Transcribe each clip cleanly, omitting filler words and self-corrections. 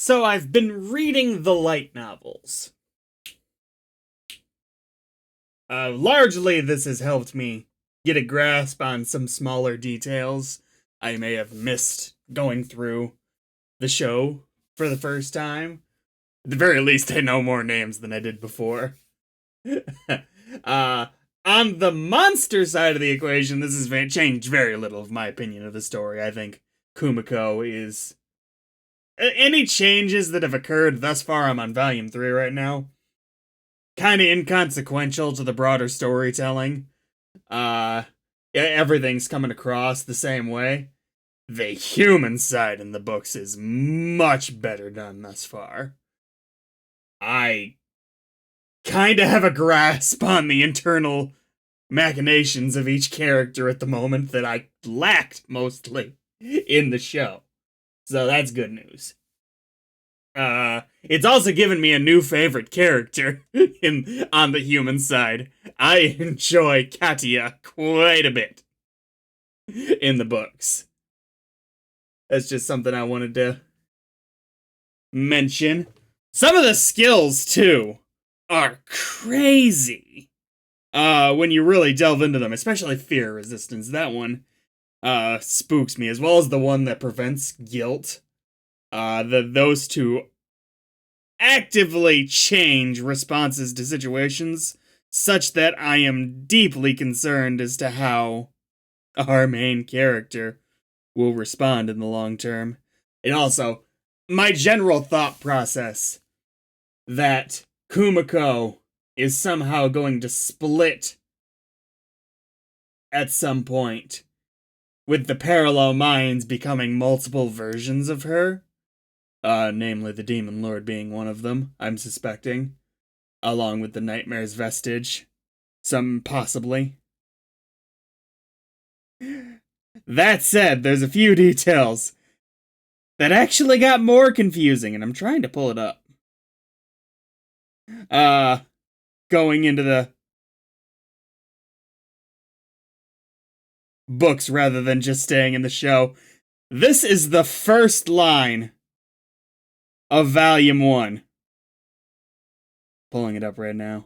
So I've been reading the light novels. Largely, this has helped me get a grasp on some smaller details I may have missed going through the show for the first time. At the very least, I know more names than I did before. On the monster side of the equation, this has changed very little of my opinion of the story. I think Kumako is... Any changes that have occurred thus far, I'm on volume 3 right now, kind of inconsequential to the broader storytelling. Everything's coming across the same way. The human side in the books is much better done thus far. I kind of have a grasp on the internal machinations of each character at the moment that I lacked mostly in the show. So that's good news. It's also given me a new favorite character on the human side. I enjoy Katia quite a bit in the books. That's just something I wanted to mention. Some of the skills, too, are crazy when you really delve into them, especially fear resistance. That one spooks me, as well as the one that prevents guilt. Those two actively change responses to situations such that I am deeply concerned as to how our main character will respond in the long term. And also, my general thought process that Kumako is somehow going to split at some point, with the parallel minds becoming multiple versions of her. Namely the Demon Lord being one of them, I'm suspecting. Along with the Nightmare's vestige. Some possibly. That said, there's a few details that actually got more confusing, and I'm trying to pull it up. Going into the books rather than just staying in the show. This is the first line of Volume 1. Pulling it up right now.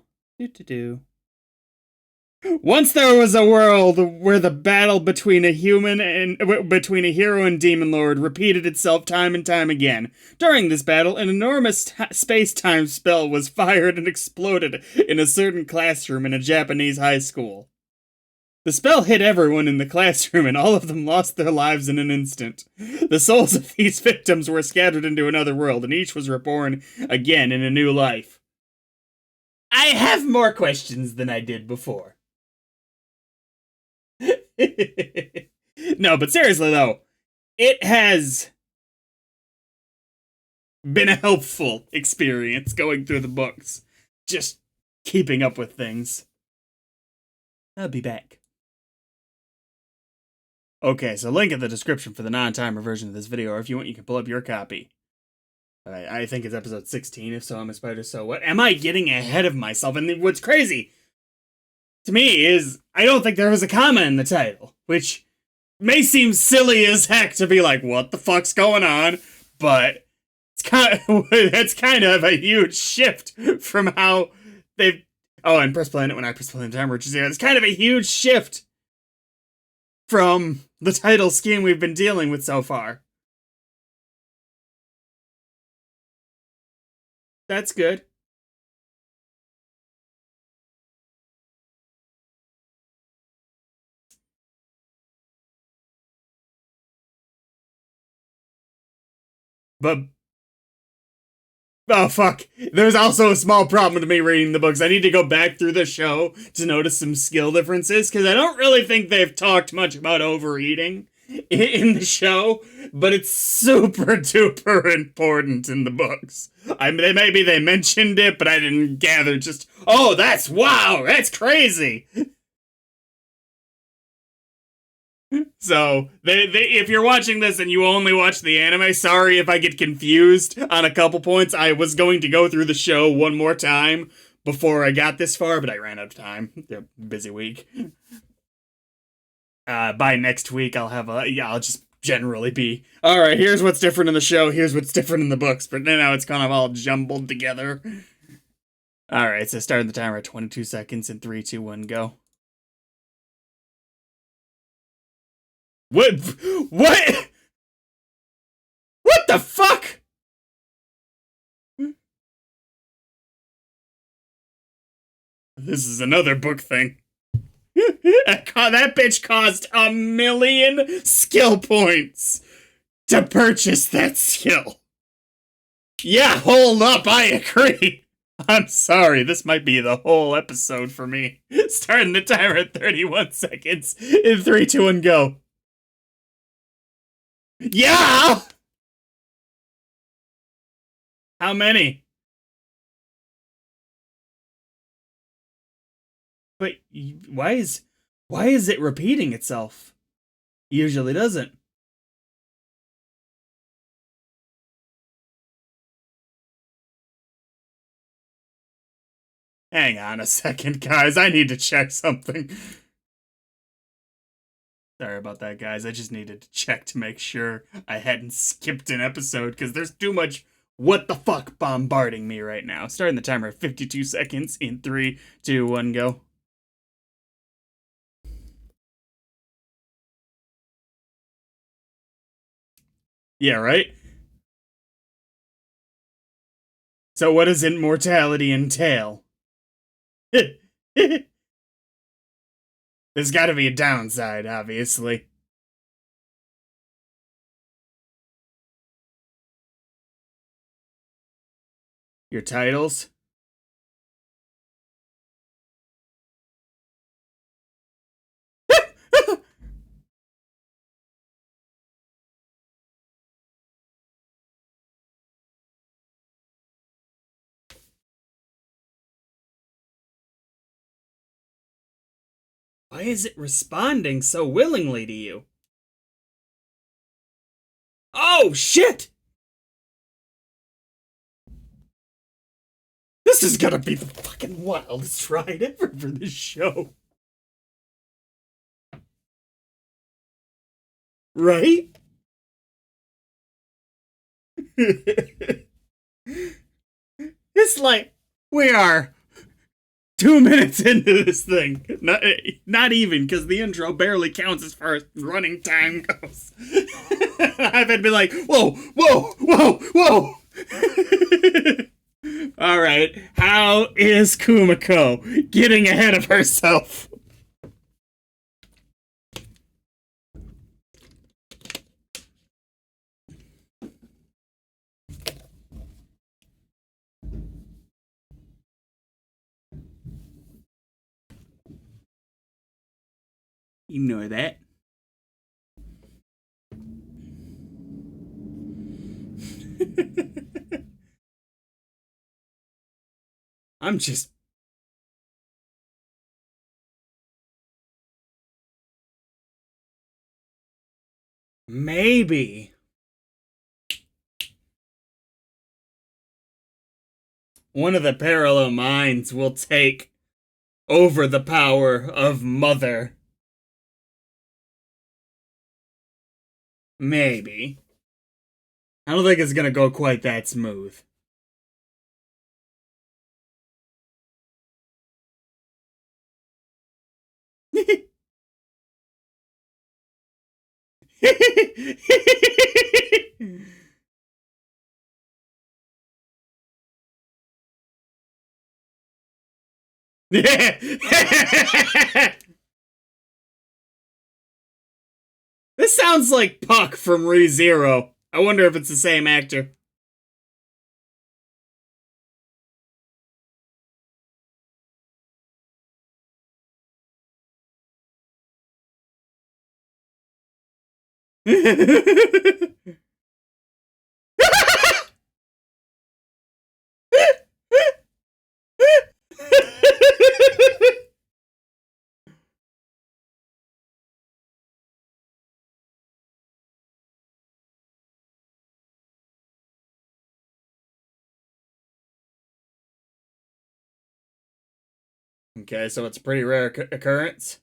Once there was a world where the battle between a hero and demon lord repeated itself time and time again. During this battle, an enormous space-time spell was fired and exploded in a certain classroom in a Japanese high school. The spell hit everyone in the classroom, and all of them lost their lives in an instant. The souls of these victims were scattered into another world, and each was reborn again in a new life. I have more questions than I did before. No, but seriously though, it has been a helpful experience going through the books. Just keeping up with things. I'll be back. Okay, so link in the description for the non-timer version of this video, or if you want, you can pull up your copy. I think it's episode 16, if so I'm a spider, so what? Am I getting ahead of myself? And what's crazy to me is, I don't think there was a comma in the title, which may seem silly as heck to be like, what the fuck's going on? But it's kind of a huge shift from how they've... Oh, and press play on it when I press play on the timer, which is, it's kind of a huge shift from the title scheme we've been dealing with so far. That's good. But... Oh, fuck. There's also a small problem to me reading the books. I need to go back through the show to notice some skill differences, because I don't really think they've talked much about overeating in the show, but it's super duper important in the books. Maybe they mentioned it, but I didn't gather just, oh, wow, that's crazy. So, if you're watching this and you only watch the anime, sorry if I get confused on a couple points. I was going to go through the show one more time before I got this far, but I ran out of time. Busy week. By next week, I'll have I'll just generally be. Alright, here's what's different in the show, here's what's different in the books, but now it's kind of all jumbled together. Alright, so starting the timer at 22 seconds in 3, 2, 1, go. What? What? What the fuck? This is another book thing. That bitch cost 1,000,000 skill points to purchase that skill. Yeah, hold up, I agree. I'm sorry, this might be the whole episode for me. Starting the timer at 31 seconds in 3, 2, 1, go. Yeah! How many? But why is it repeating itself? Usually doesn't. Hang on a second, guys. I need to check something. Sorry about that, guys. I just needed to check to make sure I hadn't skipped an episode, because there's too much what the fuck bombarding me right now. Starting the timer at 52 seconds in 3, 2, 1, go. Yeah, right? So what does immortality entail? There's gotta be a downside, obviously. Your titles? Why is it responding so willingly to you? Oh, shit! This is gonna be the fucking wildest ride ever for this show. Right? It's like, we are 2 minutes into this thing. Not even, because the intro barely counts as far as running time goes. I've been like, whoa, whoa, whoa, whoa. Alright, how is Kumako getting ahead of herself? Ignore that. I'm just... Maybe. One of the parallel minds will take over the power of Mother. Maybe. I don't think it's gonna go quite that smooth. This sounds like Puck from ReZero. I wonder if it's the same actor. Okay, so it's a pretty rare occurrence.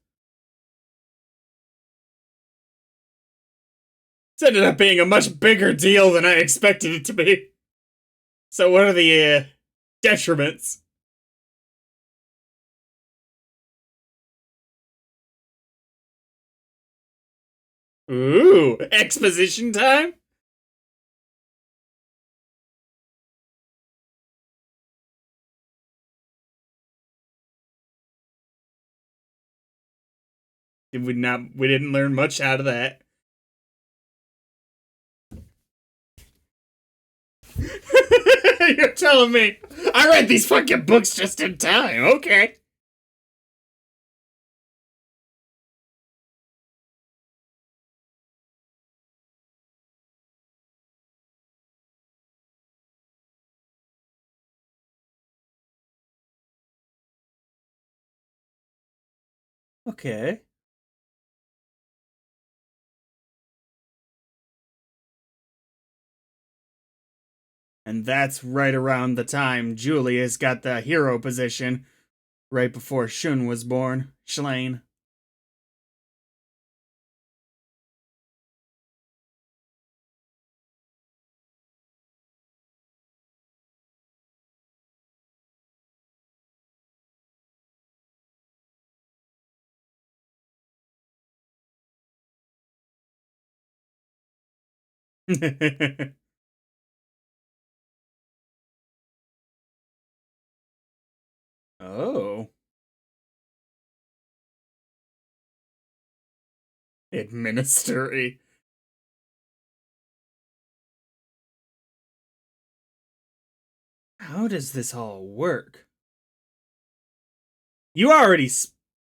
ended up being a much bigger deal than I expected it to be. So what are the detriments? Ooh, exposition time? We didn't learn much out of that. You're telling me I read these fucking books just in time. Okay. Okay. And that's right around the time Julius got the hero position, right before Shun was born. Shlain. Oh. Administery. How does this all work? You already.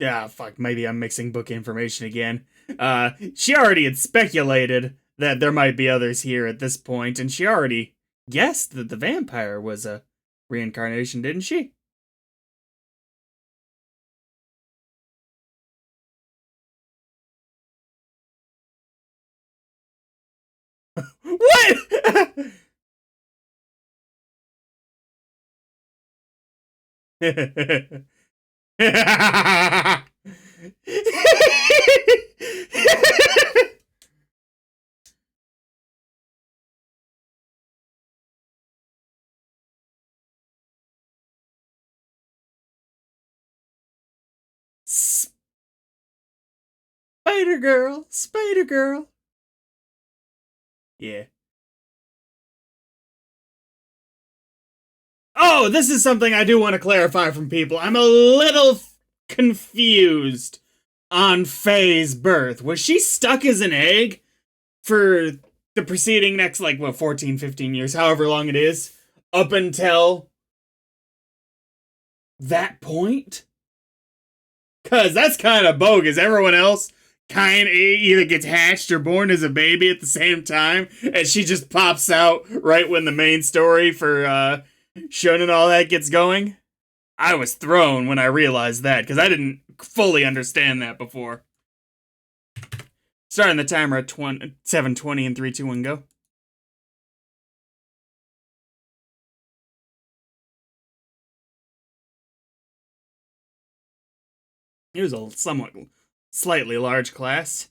Fuck, maybe I'm mixing book information again. She already had speculated that there might be others here at this point, and she already guessed that the vampire was a reincarnation, didn't she? What? Spider Girl, Spider Girl. Yeah. Oh, this is something I do want to clarify from people. I'm a little confused on Faye's birth. Was she stuck as an egg for the preceding next, like, what, 14, 15 years, however long it is, up until that point? Because that's kind of bogus. Everyone else kind of either gets hatched or born as a baby at the same time, and she just pops out right when the main story for Shun and all that gets going. I was thrown when I realized that, because I didn't fully understand that before. Starting the timer at 7:20 and 3, 2, 1, go. It was a somewhat slightly large class.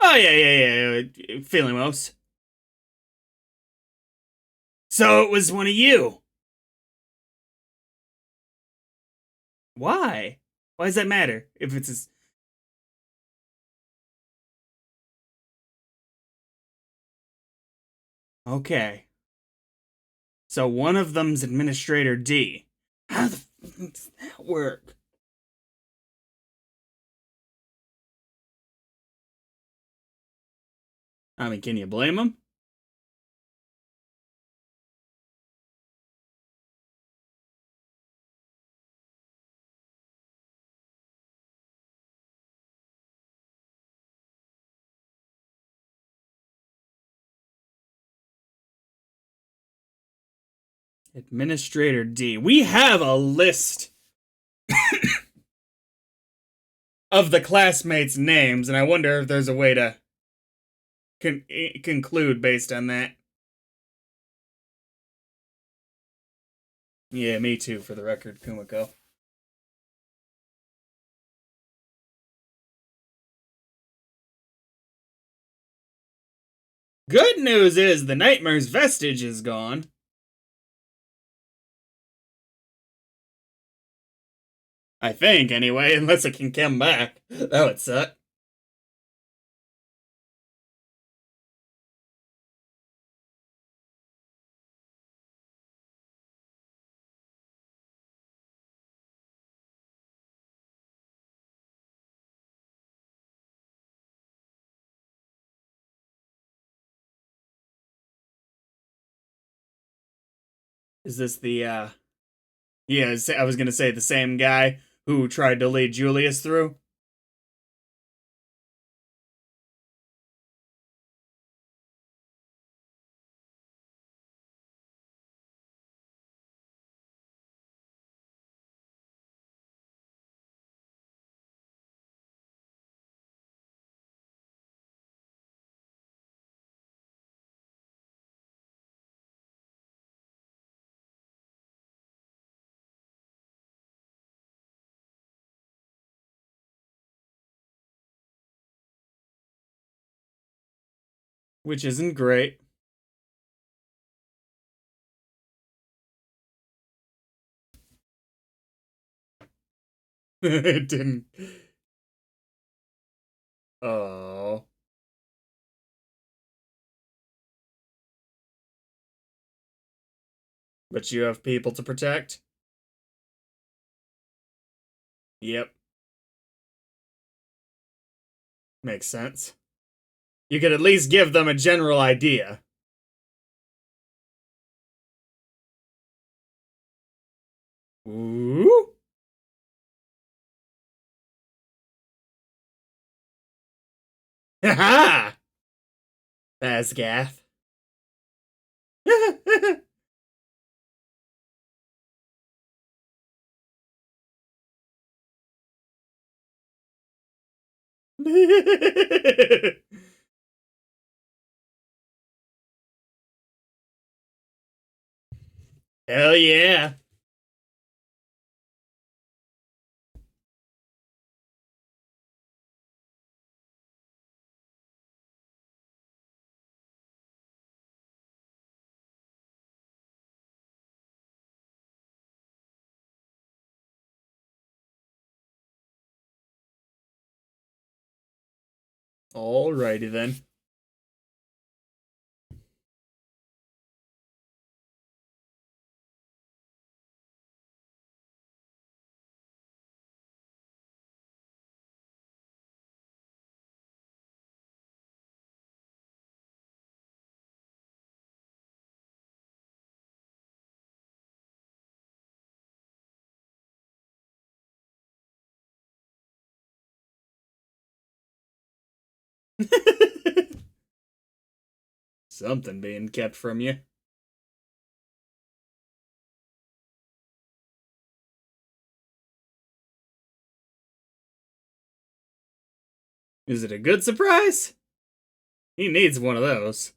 Oh, yeah. Feeling most. So it was one of you. Why? Why does that matter? If it's okay. So one of them's Administrator D. How the does that work? I mean, can you blame him? Administrator D. We have a list of the classmates' names, and I wonder if there's a way to conclude based on that. Yeah, me too, for the record, Kumako. Good news is the nightmare's vestige is gone. I think, anyway, unless it can come back. That would suck. Is this the, yeah, I was gonna say the same guy who tried to lead Julius through? Which isn't great. It didn't. Oh. But you have people to protect? Yep. Makes sense. You could at least give them a general idea. Ooh. Ha! Asgath. Hell yeah. Alrighty then. Something being kept from you. Is it a good surprise? He needs one of those.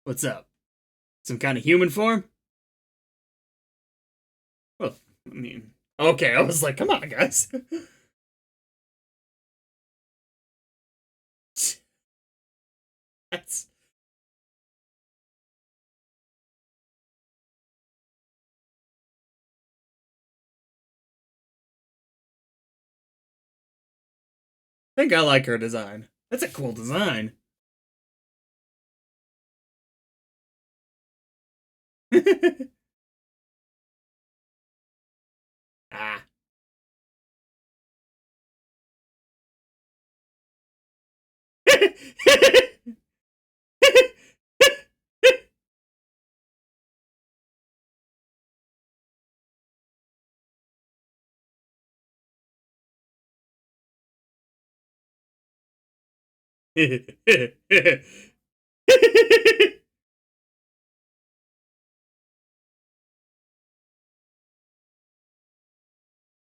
What's up? Some kind of human form? Well, I mean, okay, I was like, come on, guys. That's. I think I like her design. That's a cool design. Ah.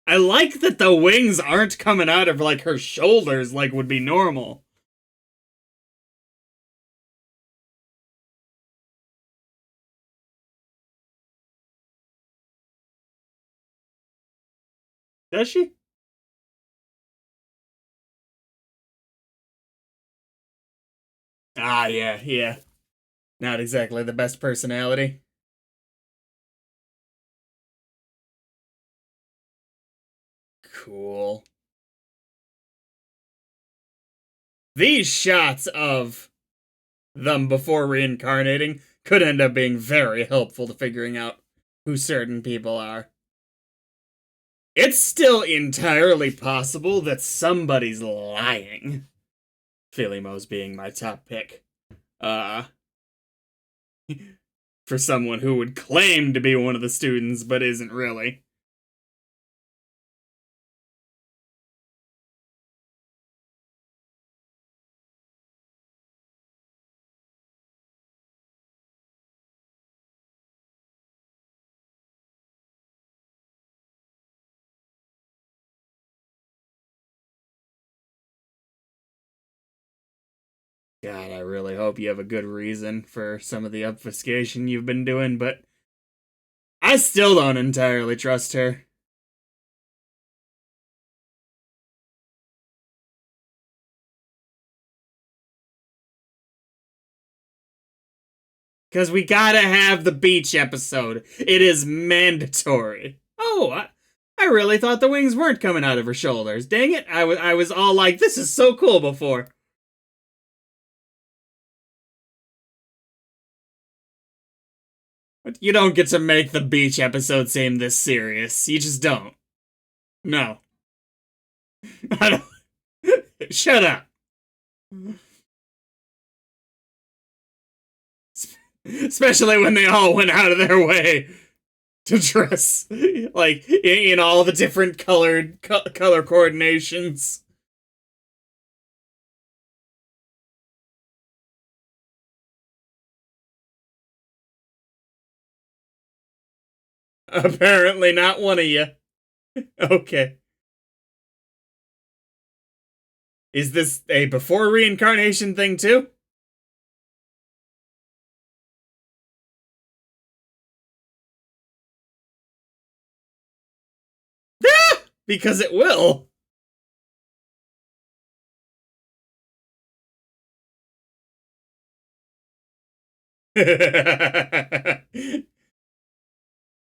I like that the wings aren't coming out of like her shoulders like would be normal. Does she? Ah, yeah, yeah. Not exactly the best personality. Cool. These shots of them before reincarnating could end up being very helpful to figuring out who certain people are. It's still entirely possible that somebody's lying. Philimo's being my top pick. Uh, for someone who would claim to be one of the students but isn't really. God, I really hope you have a good reason for some of the obfuscation you've been doing, but I still don't entirely trust her. Because we gotta have the beach episode. It is mandatory. Oh, I really thought the wings weren't coming out of her shoulders. Dang it, I was all like, this is so cool before. But you don't get to make the beach episode seem this serious. You just don't. No. I don't. Shut up. Especially when they all went out of their way to dress like in all the different color coordinations. Apparently not one of you. Okay. Is this a before reincarnation thing too? Because it will.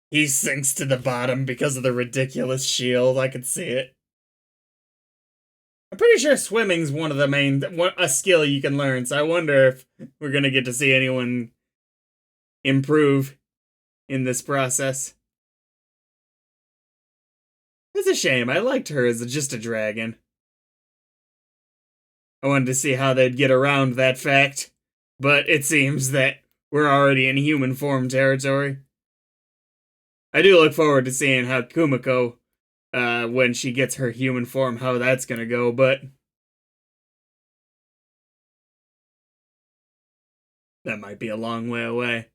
He sinks to the bottom because of the ridiculous shield. I could see it. I'm pretty sure swimming's one of the main a skill you can learn. So I wonder if we're gonna get to see anyone improve in this process. It's a shame. I liked her as just a dragon. I wanted to see how they'd get around that fact, but it seems that we're already in human form territory. I do look forward to seeing how Kumako, when she gets her human form, how that's gonna go, but that might be a long way away.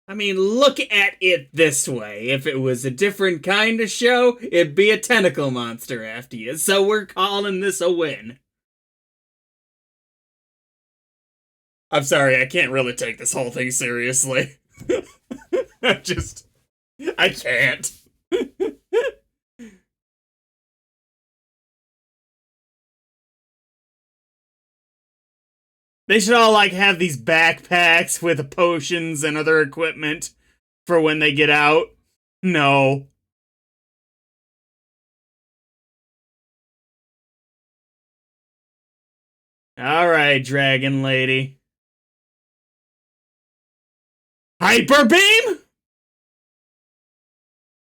I mean, look at it this way. If it was a different kind of show, it'd be a tentacle monster after you, so we're calling this a win. I'm sorry, I can't really take this whole thing seriously. Just, I can't. They should all like have these backpacks with potions and other equipment for when they get out. No. All right, Dragon Lady. Hyper beam?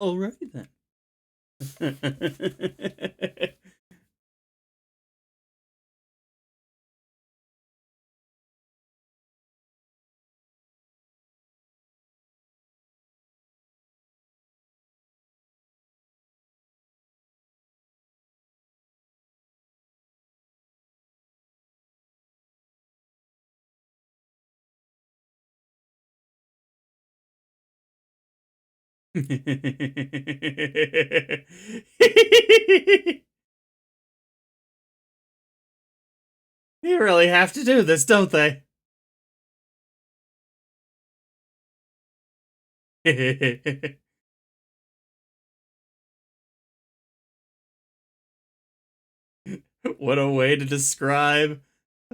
Alrighty then. You really have to do this, don't they? What a way to describe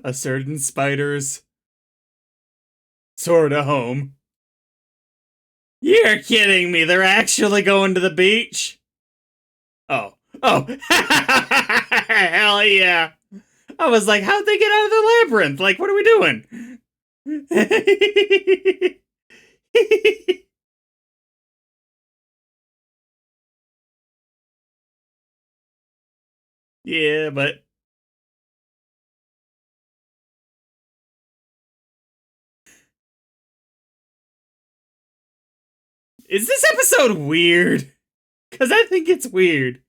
a certain spider's sort of home. You're kidding me. They're actually going to the beach? Oh. Oh. Hell yeah. I was like, how'd they get out of the labyrinth? Like, what are we doing? Yeah, but is this episode weird? Because I think it's weird.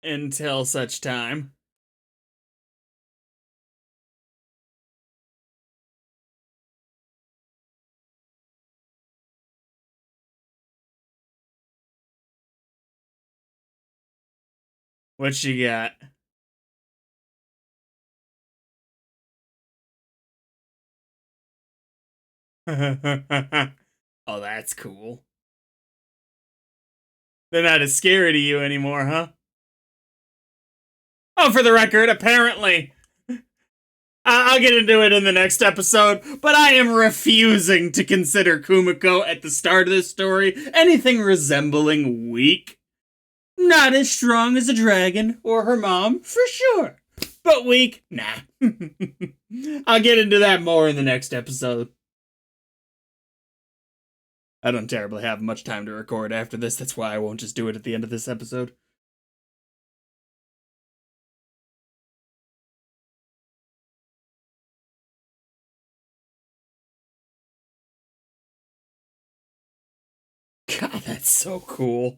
Until such time. What she got? Oh, that's cool. They're not as scary to you anymore, huh? Oh, for the record, apparently. I'll get into it in the next episode, but I am refusing to consider Kumako at the start of this story anything resembling weak. Not as strong as a dragon or her mom, for sure. But weak? Nah. I'll get into that more in the next episode. I don't terribly have much time to record after this, that's why I won't just do it at the end of this episode. God, that's so cool.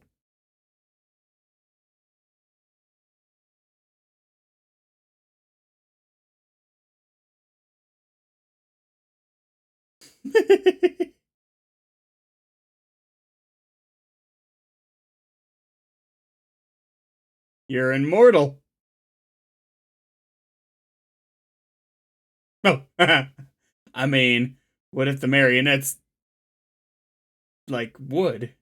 You're immortal. Oh, I mean, what if the marionettes, like, wood?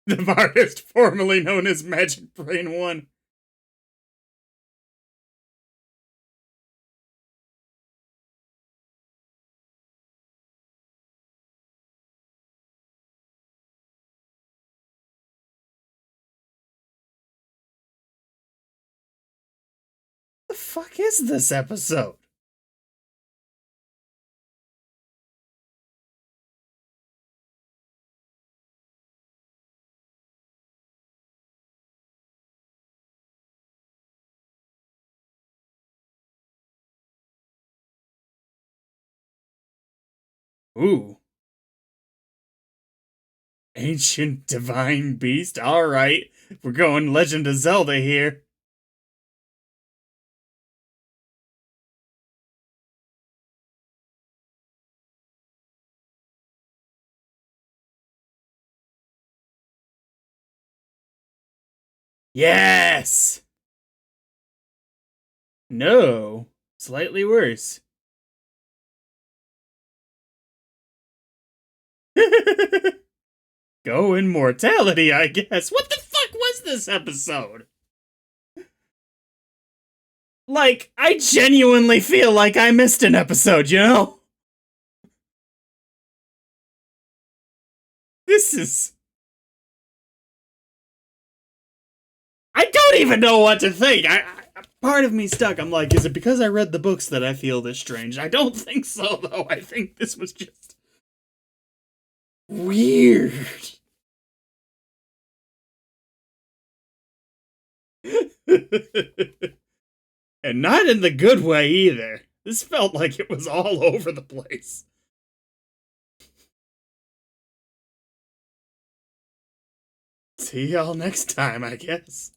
The artist formerly known as Magic Brain 1. The fuck is this episode? Ooh. Ancient Divine Beast? Alright. We're going Legend of Zelda here. Yes! No. Slightly worse. Go immortality, I guess. What the fuck was this episode? Like, I genuinely feel like I missed an episode, you know? This is... I don't even know what to think. part of me stuck. I'm like, is it because I read the books that I feel this strange? I don't think so, though. I think this was just weird. And not in the good way either. This felt like it was all over the place. See y'all next time, I guess.